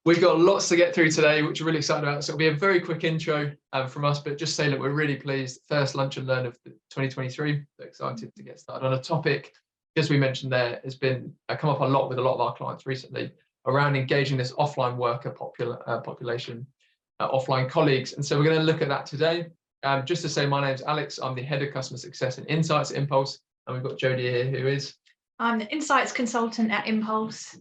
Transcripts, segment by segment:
We've got lots to get through today, which we're really excited about. So it'll be a very quick intro from us, but just say that we're really pleased. First lunch and learn of 2023. So excited to get started on a topic, as we mentioned there, has been come up a lot with a lot of our clients recently around engaging this offline worker population, offline colleagues. And so we're going to look at that today. Just to say, my name's Alex. I'm the Head of Customer Success and Insights at Inpulse. And we've got Jodie here, who is? I'm the Insights Consultant at Inpulse.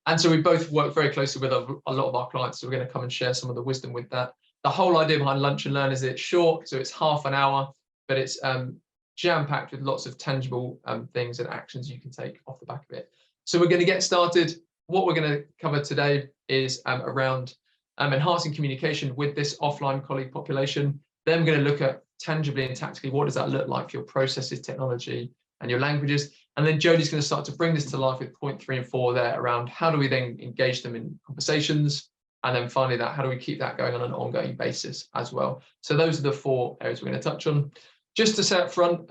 And so we both work very closely with a lot of our clients. So we're going to come and share some of the wisdom with that. The whole idea behind Lunch and Learn is it's short, so it's half an hour, but it's jam-packed with lots of tangible things and actions you can take off the back of it. So we're going to get started. What we're going to cover today is around enhancing communication with this offline colleague population. Then we're going to look at tangibly and tactically, what does that look like for your processes, technology, and your languages. And then Jodie's going to start to bring this to life with point 3 and 4 there around how do we then engage them in conversations, and then finally that how do we keep that going on an ongoing basis as well. So those are the 4 areas we're going to touch on. Just to say up front,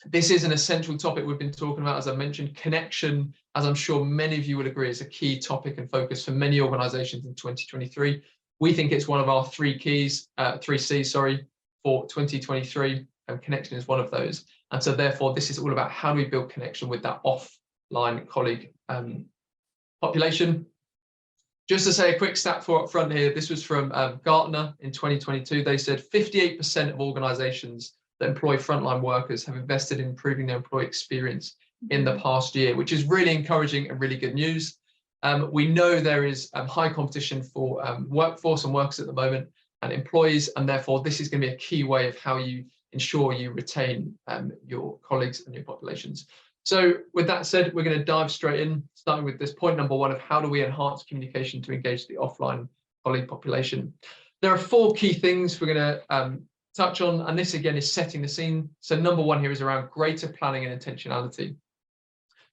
this is an essential topic we've been talking about. As I mentioned, connection, as I'm sure many of you would agree, is a key topic and focus for many organizations in 2023. We think it's one of our 3 C's for 2023, and connection is one of those. And so therefore, this is all about how do we build connection with that offline colleague population. Just to say a quick stat for up front here, this was from Gartner in 2022. They said 58% of organizations that employ frontline workers have invested in improving their employee experience in the past year, which is really encouraging and really good news. We know there is high competition for workforce and workers at the moment and employees, and therefore this is going to be a key way of how you ensure you retain your colleagues and your populations. So with that said, we're going to dive straight in, starting with this point number 1 of how do we enhance communication to engage the offline colleague population. There are 4 key things we're going to touch on, and this again is setting the scene. So number 1 here is around greater planning and intentionality.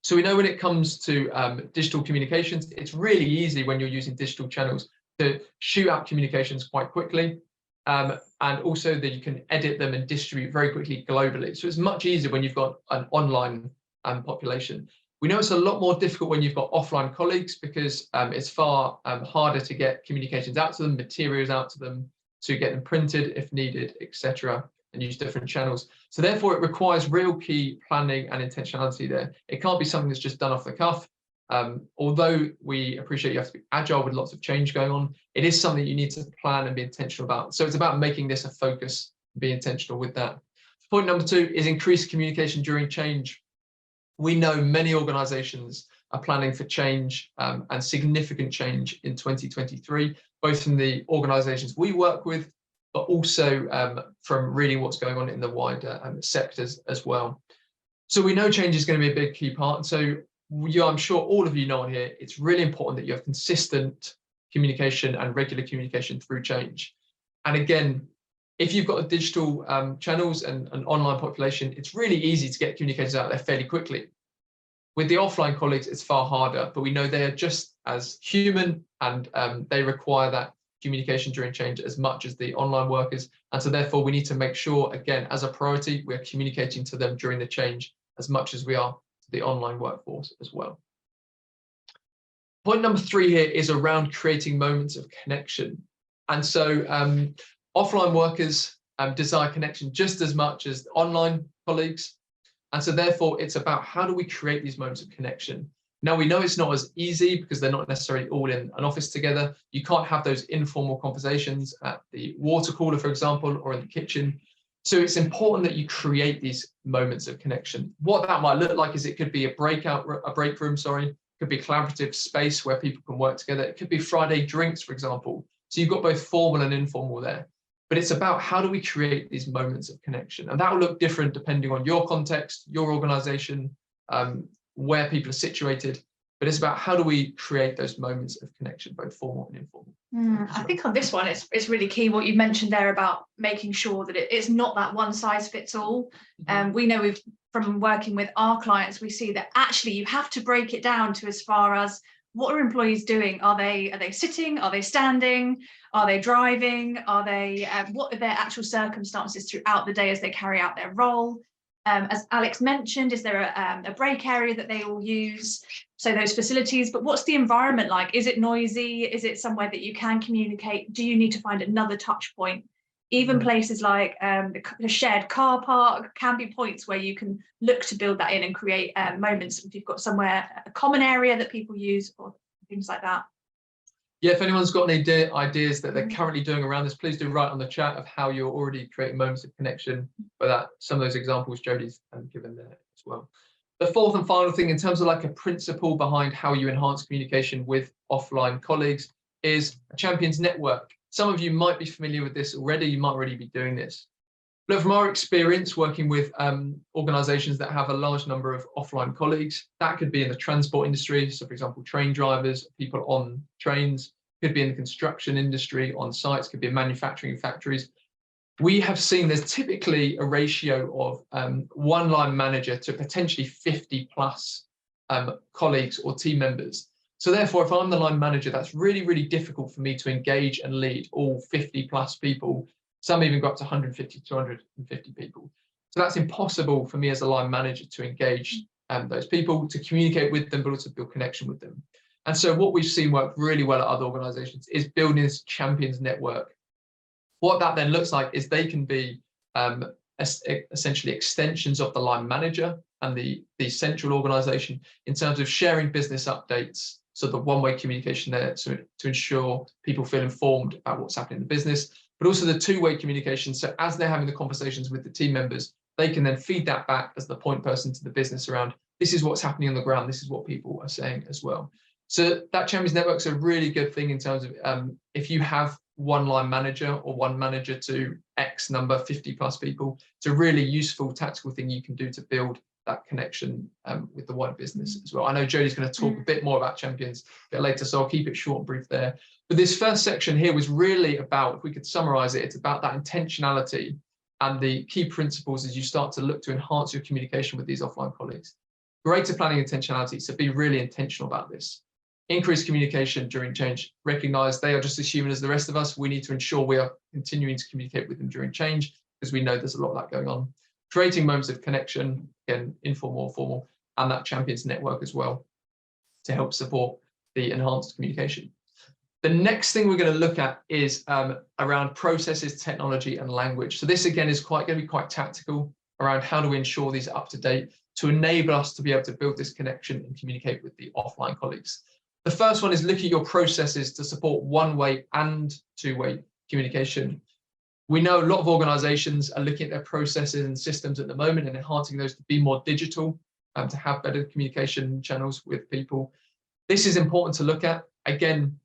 So we know when it comes to digital communications, it's really easy when you're using digital channels to shoot out communications quite quickly. And also that you can edit them and distribute very quickly globally. So it's much easier when you've got an online population. We know it's a lot more difficult when you've got offline colleagues because it's far harder to get communications out to them, materials out to them, to get them printed if needed, etc., and use different channels. So therefore, it requires real key planning and intentionality there. It can't be something that's just done off the cuff. Although we appreciate you have to be agile with lots of change going on, it is something you need to plan and be intentional about. So it's about making this a focus, be intentional with that. Point number 2 is increased communication during change. We know many organizations are planning for change and significant change in 2023, both from the organizations we work with, but also from reading what's going on in the wider sectors as well. So we know change is going to be a big key part. So I'm sure all of you know on here, it's really important that you have consistent communication and regular communication through change. And again, if you've got a digital channels and an online population, it's really easy to get communications out there fairly quickly. With the offline colleagues, it's far harder, but we know they are just as human and they require that communication during change as much as the online workers. And so therefore, we need to make sure, again, as a priority, we're communicating to them during the change as much as we are the online workforce as well. Point number 3 here is around creating moments of connection. And so offline workers desire connection just as much as online colleagues. And so therefore, it's about how do we create these moments of connection. Now, we know it's not as easy because they're not necessarily all in an office together. You can't have those informal conversations at the water cooler, for example, or in the kitchen. So it's important that you create these moments of connection. What that might look like is it could be a break room, it could be a collaborative space where people can work together. It could be Friday drinks, for example. So you've got both formal and informal there. But it's about how do we create these moments of connection? And that will look different depending on your context, your organization, where people are situated. But it's about how do we create those moments of connection, both formal and informal. I think on this one, it's really key what you mentioned there about making sure that it's not that one size fits all. We know from working with our clients, we see that actually you have to break it down to as far as what are employees doing? Are they sitting? Are they standing? Are they driving? Are they what are their actual circumstances throughout the day as they carry out their role? As Alex mentioned, is there a break area that they all use? So those facilities, but what's the environment like? Is it noisy? Is it somewhere that you can communicate? Do you need to find another touch point? Even places like the shared car park can be points where you can look to build that in and create moments. If you've got somewhere, a common area that people use or things like that. Yeah, if anyone's got any ideas that they're currently doing around this, please do write on the chat of how you're already creating moments of connection. But that some of those examples Jodie's given there as well. The fourth and final thing in terms of like a principle behind how you enhance communication with offline colleagues is a champions network. Some of you might be familiar with this already, you might already be doing this. But from our experience working with organizations that have a large number of offline colleagues, that could be in the transport industry. So for example, train drivers, people on trains, could be in the construction industry on sites, could be in manufacturing factories. We have seen there's typically a ratio of one line manager to potentially 50 plus colleagues or team members. So therefore, if I'm the line manager, that's really, really difficult for me to engage and lead all 50 plus people. Some even go up to 150, 250 people. So that's impossible for me as a line manager to engage those people, to communicate with them, but also build connection with them. And so what we've seen work really well at other organizations is building this champions network. What that then looks like is they can be essentially extensions of the line manager and the central organization in terms of sharing business updates. So the one-way communication there to ensure people feel informed about what's happening in the business, but also the two-way communication. So as they're having the conversations with the team members, they can then feed that back as the point person to the business around, this is what's happening on the ground, this is what people are saying as well. So that champions network is a really good thing in terms of if you have one line manager or one manager to X number, 50 plus people, it's a really useful tactical thing you can do to build that connection with the wider business as well. I know Jodie's going to talk a bit more about champions a bit later, so I'll keep it short and brief there. But this first section here was really about, if we could summarize it, it's about that intentionality and the key principles as you start to look to enhance your communication with these offline colleagues. Greater planning intentionality, so be really intentional about this. Increased communication during change. Recognize they are just as human as the rest of us. We need to ensure we are continuing to communicate with them during change because we know there's a lot of that going on. Creating moments of connection, again, informal or formal, and that champions network as well to help support the enhanced communication. The next thing we're going to look at is around processes, technology, and language. So this again is going to be quite tactical around how do we ensure these are up to date to enable us to be able to build this connection and communicate with the offline colleagues. The first one is look at your processes to support one-way and two-way communication. We know a lot of organizations are looking at their processes and systems at the moment and enhancing those to be more digital and to have better communication channels with people. This is important to look at. Again,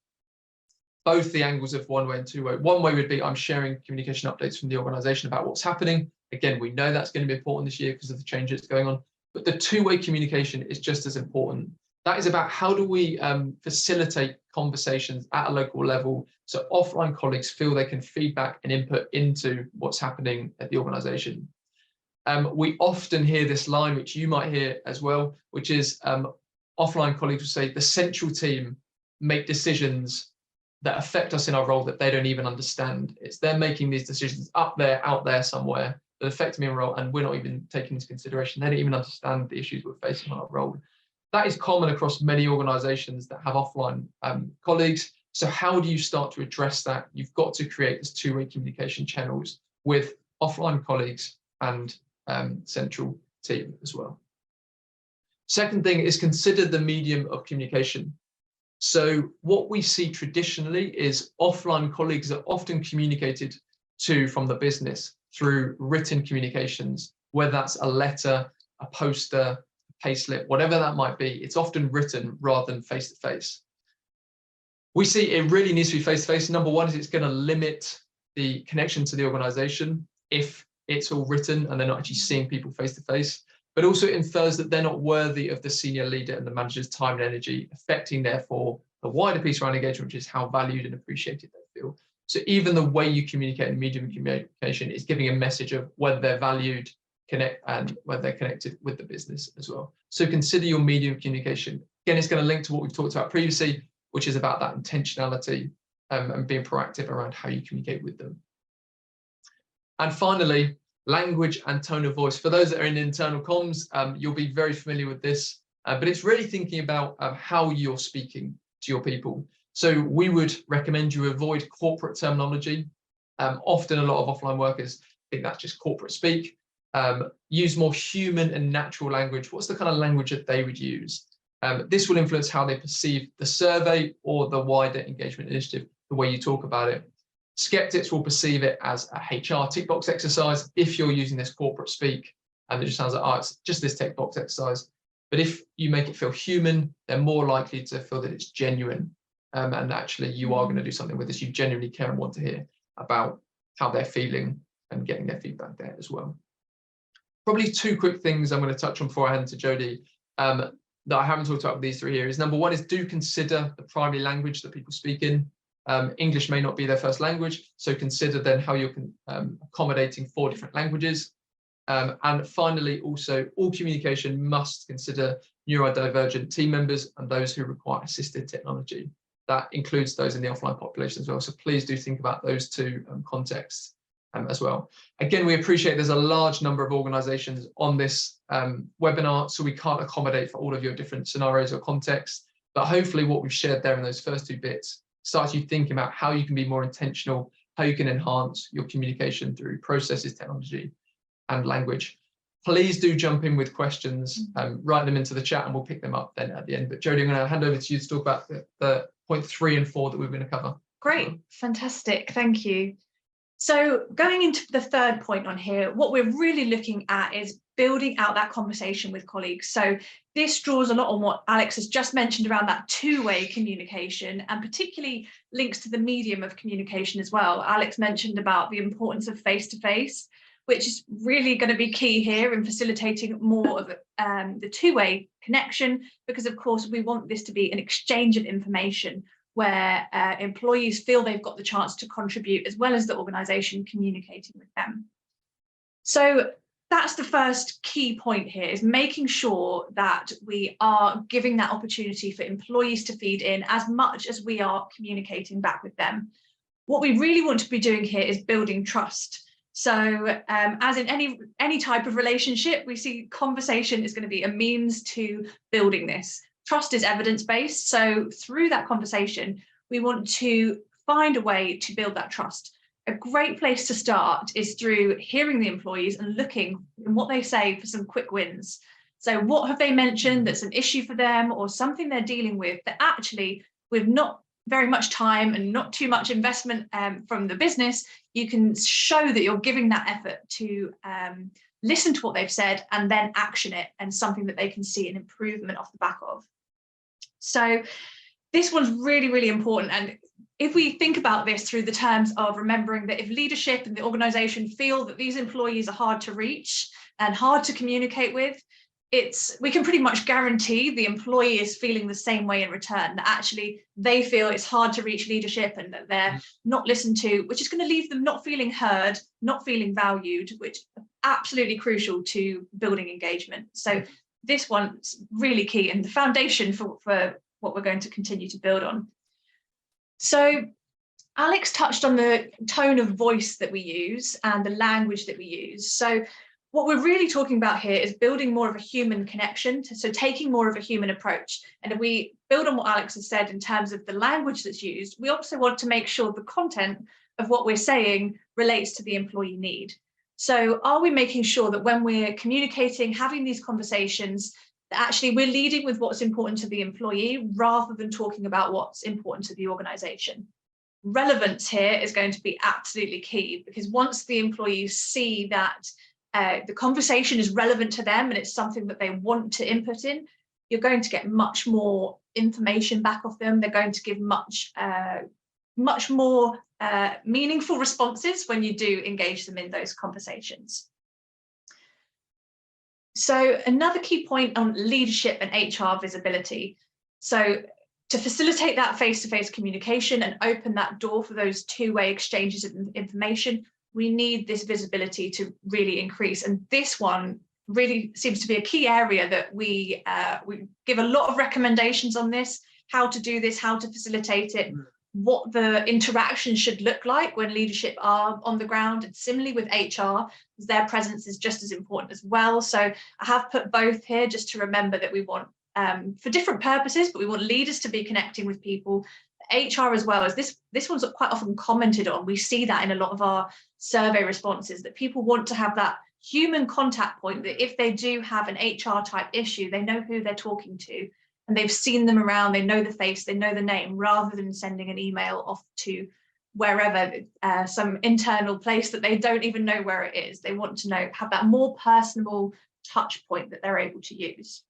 both the angles of one-way and two-way. One-way would be I'm sharing communication updates from the organization about what's happening. Again, we know that's going to be important this year because of the changes going on. But the two-way communication is just as important. That is about how do we facilitate conversations at a local level so offline colleagues feel they can feedback and input into what's happening at the organization. We often hear this line, which you might hear as well, which is offline colleagues will say the central team make decisions that affect us in our role that they don't even understand. It's they're making these decisions up there, out there somewhere that affect me in role, and we're not even taking into consideration. They don't even understand the issues we're facing on our role. That is common across many organizations that have offline colleagues. So how do you start to address that? You've got to create these two-way communication channels with offline colleagues and central team as well. Second thing is consider the medium of communication. So what we see traditionally is offline colleagues are often communicated to from the business through written communications, whether that's a letter, a poster, payslip, whatever that might be. It's often written rather than face-to-face. We see it really needs to be face-to-face. Number one is it's going to limit the connection to the organization if it's all written and they're not actually seeing people face-to-face, but also it infers that they're not worthy of the senior leader and the manager's time and energy, affecting therefore the wider piece around engagement, which is how valued and appreciated they feel. So even the way you communicate in medium of communication is giving a message of whether they're valued, and whether they're connected with the business as well. So consider your medium of communication. Again, it's going to link to what we've talked about previously, which is about that intentionality and being proactive around how you communicate with them. And finally, Language and tone of voice. For those that are in internal comms, you'll be very familiar with this, but it's really thinking about how you're speaking to your people. So we would recommend you avoid corporate terminology. Often a lot of offline workers think that's just corporate speak. Use more human and natural language. What's the kind of language that they would use? This will influence how they perceive the survey or the wider engagement initiative, the way you talk about it. Skeptics will perceive it as a HR tick box exercise if you're using this corporate speak, and it just sounds like, oh, it's just this tick box exercise. But if you make it feel human, they're more likely to feel that it's genuine, and actually you are going to do something with this. You genuinely care and want to hear about how they're feeling and getting their feedback there as well. Probably two quick things I'm going to touch on before I hand to Jodie that I haven't talked about with these three areas. Number one is, do consider the primary language that people speak in. English may not be their first language, so consider then how you're accommodating 4 different languages. And finally, also, all communication must consider neurodivergent team members and those who require assisted technology. That includes those in the offline population as well. So please do think about those two contexts as well. Again, we appreciate there's a large number of organisations on this webinar, so we can't accommodate for all of your different scenarios or contexts. But hopefully what we've shared there in those first 2 bits starts you thinking about how you can be more intentional, how you can enhance your communication through processes, technology, and language. Please do jump in with questions, write them into the chat, and we'll pick them up then at the end. But Jodie, I'm going to hand over to you to talk about the point 3 and 4 that we're going to cover. Great, fantastic, thank you. So going into the third point on here, what we're really looking at is building out that conversation with colleagues. So this draws a lot on what Alex has just mentioned around that 2-way communication, and particularly links to the medium of communication as well. Alex mentioned about the importance of face-to-face, which is really going to be key here in facilitating more of the 2-way connection, because of course we want this to be an exchange of information where employees feel they've got the chance to contribute, as well as the organisation communicating with them. So that's the first key point here, is making sure that we are giving that opportunity for employees to feed in as much as we are communicating back with them. What we really want to be doing here is building trust. So as in any type of relationship, we see conversation is going to be a means to building this. Trust is evidence-based, so through that conversation, we want to find a way to build that trust. A great place to start is through hearing the employees and looking in what they say for some quick wins. So what have they mentioned that's an issue for them, or something they're dealing with that actually, with not very much time and not too much investment from the business, you can show that you're giving that effort to listen to what they've said and then action it, and something that they can see an improvement off the back of. So this one's really, really important. And if we think about this through the terms of remembering that if leadership and the organisation feel that these employees are hard to reach and hard to communicate with, we can pretty much guarantee the employee is feeling the same way in return, that actually they feel it's hard to reach leadership and that they're not listened to, which is going to leave them not feeling heard, not feeling valued, which is absolutely crucial to building engagement. So this one's really key and the foundation for what we're going to continue to build on. So Alex touched on the tone of voice that we use and the language that we use. So what we're really talking about here is building more of a human connection, so taking more of a human approach. And if we build on what Alex has said in terms of the language that's used, we also want to make sure the content of what we're saying relates to the employee need. So are we making sure that when we're communicating, having these conversations, that actually we're leading with what's important to the employee rather than talking about what's important to the organisation? Relevance here is going to be absolutely key, because once the employees see that the conversation is relevant to them and it's something that they want to input in, you're going to get much more information back off them. They're going to give much more meaningful responses when you do engage them in those conversations. So another key point on leadership and HR visibility. So to facilitate that face-to-face communication and open that door for those 2-way exchanges of information, we need this visibility to really increase. And this one really seems to be a key area that we give a lot of recommendations on this, how to do this, how to facilitate it. what the interaction should look like when leadership are on the ground. And similarly with HR, their presence is just as important as well. So I have put both here just to remember that we want, for different purposes, but we want leaders to be connecting with people, HR as well. As this one's quite often commented on. We see that in a lot of our survey responses, that people want to have that human contact point, that if they do have an HR type issue, they know who they're talking to, and they've seen them around, they know the face, they know the name, rather than sending an email off to wherever, some internal place that they don't even know where it is. They want to know, have that more personable touch point that they're able to use.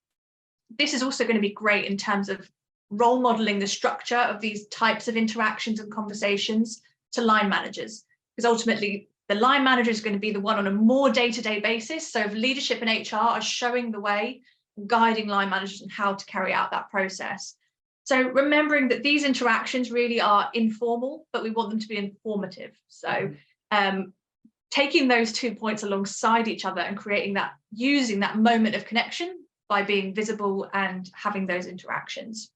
This is also going to be great in terms of role modeling the structure of these types of interactions and conversations to line managers, because ultimately the line manager is going to be the one on a more day-to-day basis. So if leadership and HR are showing the way, guiding line managers on how to carry out that process. So remembering that these interactions really are informal, but we want them to be informative. So taking those 2 points alongside each other and creating that, using that moment of connection by being visible and having those interactions.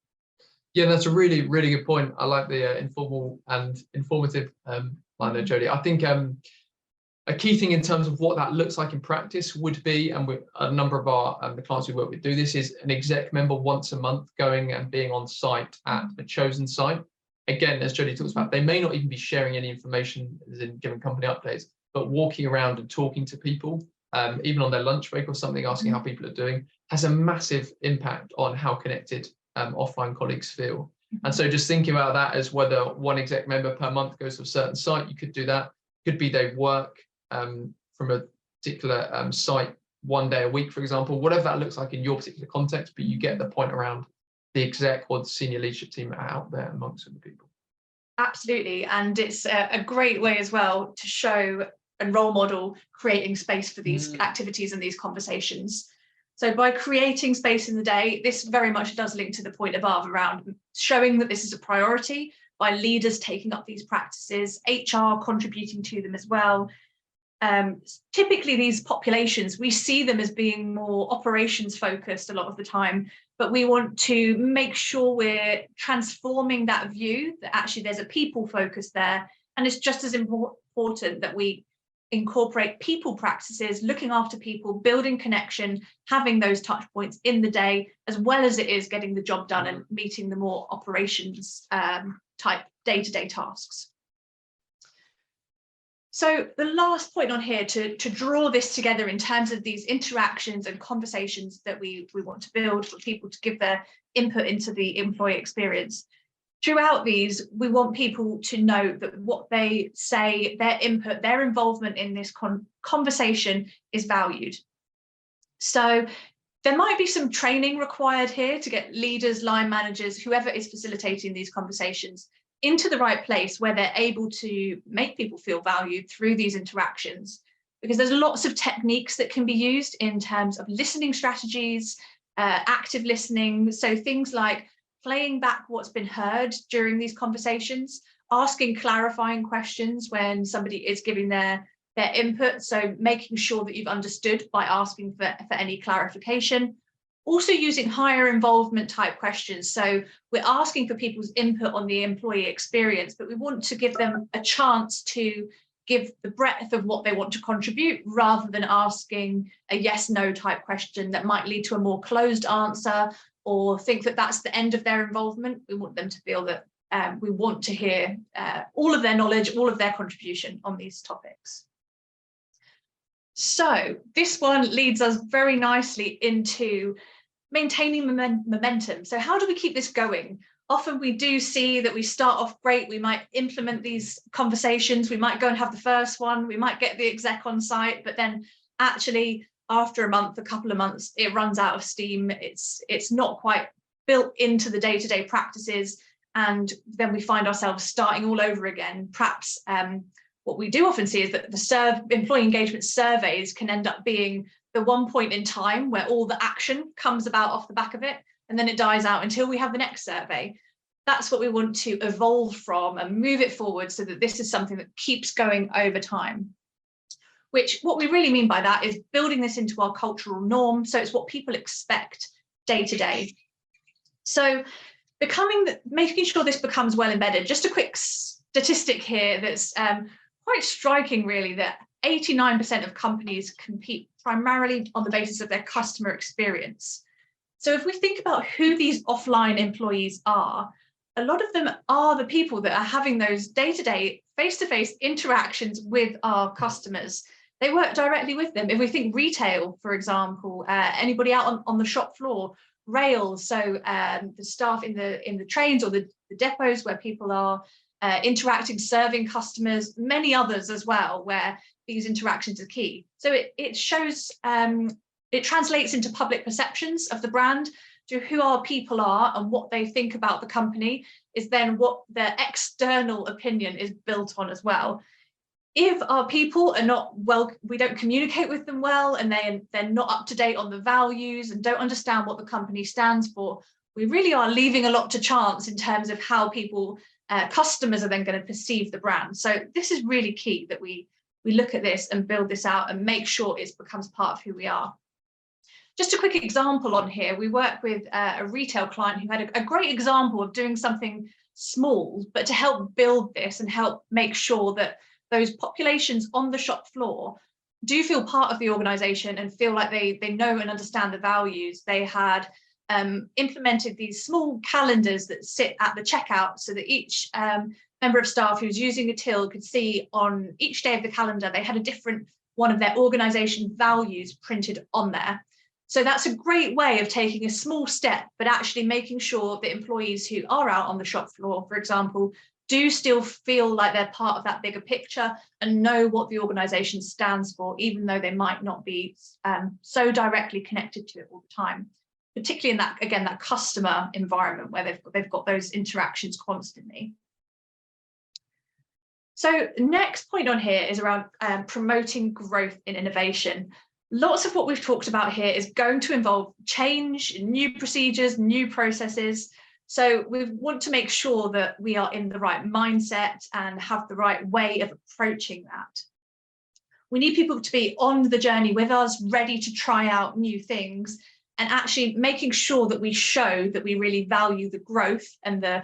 Yeah, that's a really, really good point. I like the informal and informative line there, Jodie. I think a key thing in terms of what that looks like in practice would be, and a number of our the clients we work with do this, is an exec member once a month going and being on site at a chosen site. Again, as Jodie talks about, they may not even be sharing any information as in giving company updates, but walking around and talking to people, even on their lunch break or something, asking how people are doing, has a massive impact on how connected offline colleagues feel. And so just thinking about that as whether one exec member per month goes to a certain site, you could do that. Could be they work from a particular site 1 day a week, for example, whatever that looks like in your particular context, but you get the point around the exec or the senior leadership team out there amongst the people. Absolutely, and it's a great way as well to show and role model creating space for these activities and these conversations. So by creating space in the day, this very much does link to the point above around showing that this is a priority by leaders taking up these practices, HR contributing to them as well. Typically these populations, we see them as being more operations focused a lot of the time, but we want to make sure we're transforming that view that actually there's a people focus there. And it's just as important that we incorporate people practices, looking after people, building connection, having those touch points in the day, as well as it is getting the job done and meeting the more operations type day-to-day tasks. So the last point on here to draw this together in terms of these interactions and conversations that we want to build for people to give their input into the employee experience. Throughout these, we want people to know that what they say, their input, their involvement in this conversation is valued. So there might be some training required here to get leaders, line managers, whoever is facilitating these conversations into the right place where they're able to make people feel valued through these interactions. Because there's lots of techniques that can be used in terms of listening strategies, active listening. So things like playing back what's been heard during these conversations, asking clarifying questions when somebody is giving their input. So making sure that you've understood by asking for any clarification. Also using higher involvement type questions. So we're asking for people's input on the employee experience, but we want to give them a chance to give the breadth of what they want to contribute rather than asking a yes, no type question that might lead to a more closed answer or think that that's the end of their involvement. We want them to feel that we want to hear all of their knowledge, all of their contribution on these topics. So this one leads us very nicely into maintaining momentum. So how do we keep this going? Often we do see that we start off great, we might implement these conversations, we might go and have the first one, we might get the exec on site, but then actually after a month, a couple of months, it runs out of steam. It's not quite built into the day-to-day practices, and then we find ourselves starting all over again. Perhaps what we do often see is that the employee engagement surveys can end up being the one point in time where all the action comes about off the back of it, and then it dies out until we have the next survey. That's what we want to evolve from and move it forward so that this is something that keeps going over time. Which what we really mean by that is building this into our cultural norm. So it's what people expect day to day. So Making sure this becomes well embedded. Just a quick statistic here that's quite striking, really, that 89% of companies compete primarily on the basis of their customer experience. So if we think about who these offline employees are, a lot of them are the people that are having those day-to-day, face-to-face interactions with our customers. They work directly with them. If we think retail, for example, anybody out on the shop floor, rail, so the staff in the trains or the depots where people are interacting, serving customers, many others as well, where these interactions are key. So it shows, it translates into public perceptions of the brand, to who our people are and what they think about the company is then what their external opinion is built on as well. If our people are not well, we don't communicate with them well, and they're not up to date on the values and don't understand what the company stands for, we really are leaving a lot to chance in terms of how people, customers are then going to perceive the brand. So this is really key that we look at this and build this out and make sure it becomes part of who we are. Just a quick example on here, we work with a retail client who had a great example of doing something small, but to help build this and help make sure that those populations on the shop floor do feel part of the organization and feel like they know and understand the values. They had implemented these small calendars that sit at the checkout so that each member of staff who's using a till could see on each day of the calendar, they had a different one of their organization values printed on there. So that's a great way of taking a small step, but actually making sure that employees who are out on the shop floor, for example, do still feel like they're part of that bigger picture and know what the organization stands for, even though they might not be so directly connected to it all the time, particularly in that, again, that customer environment where they've got those interactions constantly. So next point on here is around promoting growth in innovation. Lots of what we've talked about here is going to involve change, new procedures, new processes. So we want to make sure that we are in the right mindset and have the right way of approaching that. We need people to be on the journey with us, ready to try out new things, and actually making sure that we show that we really value the growth and the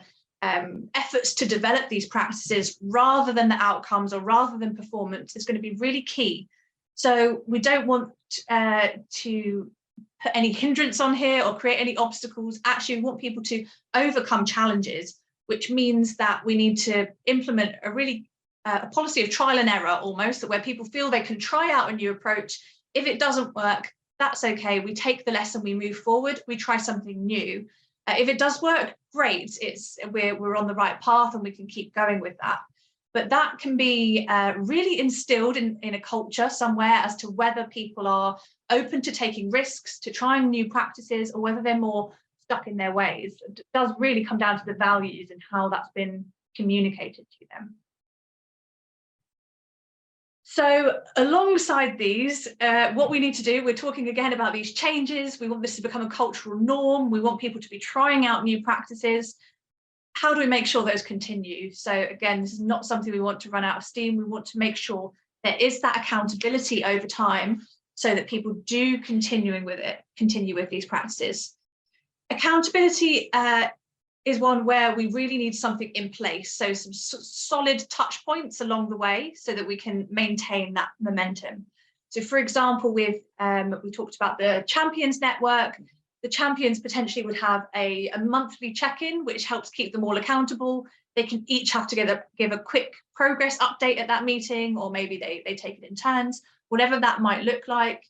efforts to develop these practices rather than the outcomes or rather than performance is going to be really key. So we don't want to put any hindrance on here or create any obstacles. Actually, we want people to overcome challenges, which means that we need to implement a really a policy of trial and error almost, where people feel they can try out a new approach. If it doesn't work, that's okay. We take the lesson, we move forward, we try something new. If it does work, great. We're on the right path and we can keep going with that. But that can be really instilled in a culture somewhere as to whether people are open to taking risks, to trying new practices, or whether they're more stuck in their ways. It does really come down to the values and how that's been communicated to them. So alongside these, what we need to do, we're talking again about these changes. We want this to become a cultural norm. We want people to be trying out new practices. How do we make sure those continue? So again, this is not something we want to run out of steam. We want to make sure there is that accountability over time so that people do continue with these practices. Accountability is one where we really need something in place. So some solid touch points along the way so that we can maintain that momentum. So for example, we talked about the Champions Network. The champions potentially would have a monthly check-in, which helps keep them all accountable. They can each have to give a quick progress update at that meeting, or maybe they take it in turns, whatever that might look like.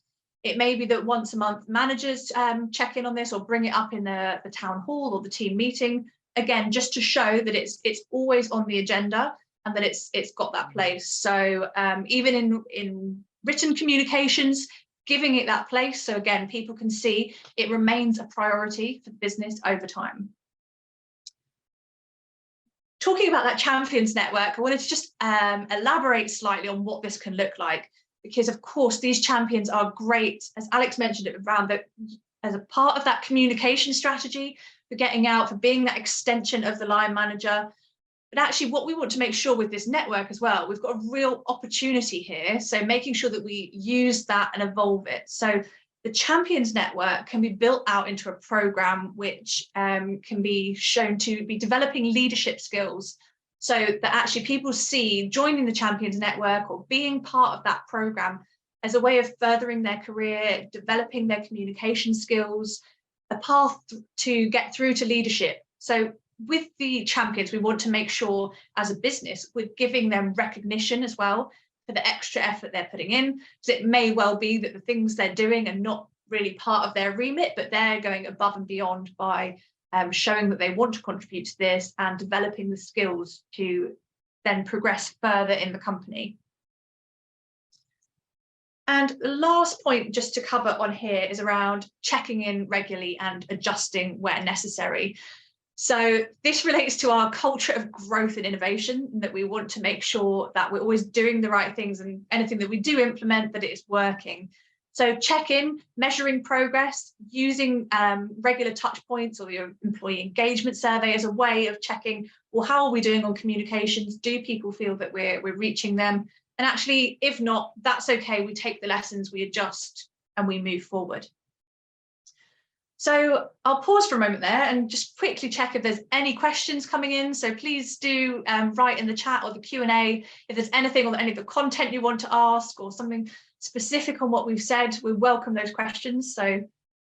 It may be that once a month managers check in on this or bring it up in the town hall or the team meeting, again, just to show that it's always on the agenda and that it's got that place. So even in written communications, giving it that place, so again, people can see it remains a priority for the business over time. Talking about that Champions Network, I wanted to just elaborate slightly on what this can look like, because of course these champions are great, as Alex mentioned it, around as a part of that communication strategy, for getting out, for being that extension of the line manager. But actually what we want to make sure with this network as well, we've got a real opportunity here. So making sure that we use that and evolve it. So The Champions Network can be built out into a program which can be shown to be developing leadership skills, so that actually people see joining the Champions Network or being part of that program as a way of furthering their career, developing their communication skills, a path to get through to leadership. So with the Champions, we want to make sure as a business, we're giving them recognition as well for the extra effort they're putting in. So it may well be that the things they're doing are not really part of their remit, but they're going above and beyond by showing that they want to contribute to this and developing the skills to then progress further in the company. And the last point just to cover on here is around checking in regularly and adjusting where necessary. So this relates to our culture of growth and innovation, that we want to make sure that we're always doing the right things, and anything that we do implement, that it is working. So check in, measuring progress, using regular touch points or your employee engagement survey as a way of checking, well, how are we doing on communications? Do people feel that we're reaching them? And actually, if not, that's okay. We take the lessons, we adjust, and we move forward. So I'll pause for a moment there and just quickly check if there's any questions coming in. So please do write in the chat or the Q&A if there's anything on any of the content you want to ask or something specific on what we've said. We welcome those questions. So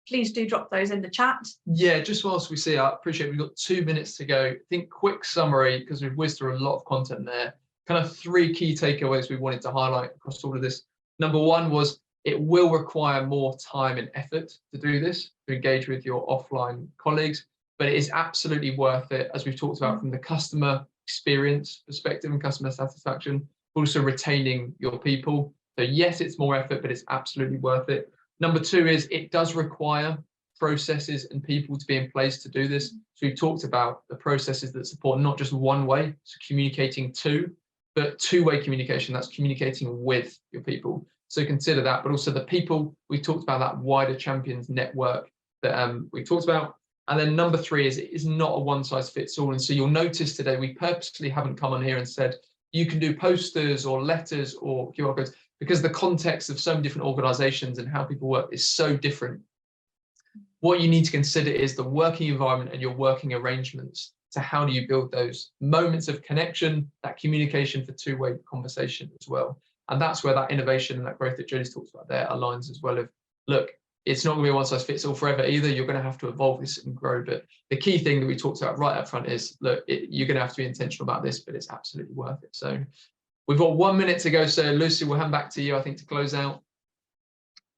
please do drop those in the chat. Yeah, just whilst we see, I appreciate we've got 2 minutes to go. I think quick summary, because we've whizzed through a lot of content there. Kind of 3 key takeaways we wanted to highlight across all of this. Number 1 was it will require more time and effort to do this, to engage with your offline colleagues, but it is absolutely worth it, as we've talked about from the customer experience perspective and customer satisfaction, also retaining your people. So yes, it's more effort, but it's absolutely worth it. Number 2 is it does require processes and people to be in place to do this. So we've talked about the processes that support not just one way, so communicating to, but two-way communication, that's communicating with your people. So consider that, but also the people, we talked about that wider Champions network that we talked about. And then number 3 is it is not a one-size-fits-all. And so you'll notice today, we purposely haven't come on here and said, you can do posters or letters or QR codes, because the context of so many different organizations and how people work is so different. What you need to consider is the working environment and your working arrangements. So how do you build those moments of connection, that communication for two-way conversation as well? And that's where that innovation and that growth that Jodie's talked about there aligns as well. Of look, it's not going to be one size fits all forever either. You're going to have to evolve this and grow. But the key thing that we talked about right up front is, look, you're going to have to be intentional about this, but it's absolutely worth it. So we've got 1 minute to go. So Lucy, we'll hand back to you, I think, to close out.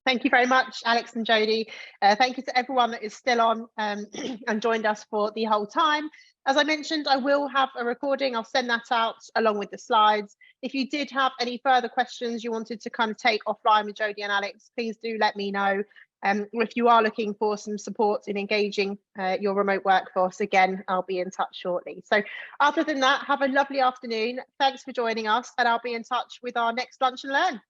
Thank you very much, Alex and Jodie. Thank you to everyone that is still on and joined us for the whole time. As I mentioned, I will have a recording. I'll send that out along with the slides. If you did have any further questions you wanted to kind of take offline with Jodie and Alex, please do let me know. If you are looking for some support in engaging your remote workforce, again, I'll be in touch shortly. So other than that, have a lovely afternoon. Thanks for joining us, and I'll be in touch with our next Lunch and Learn.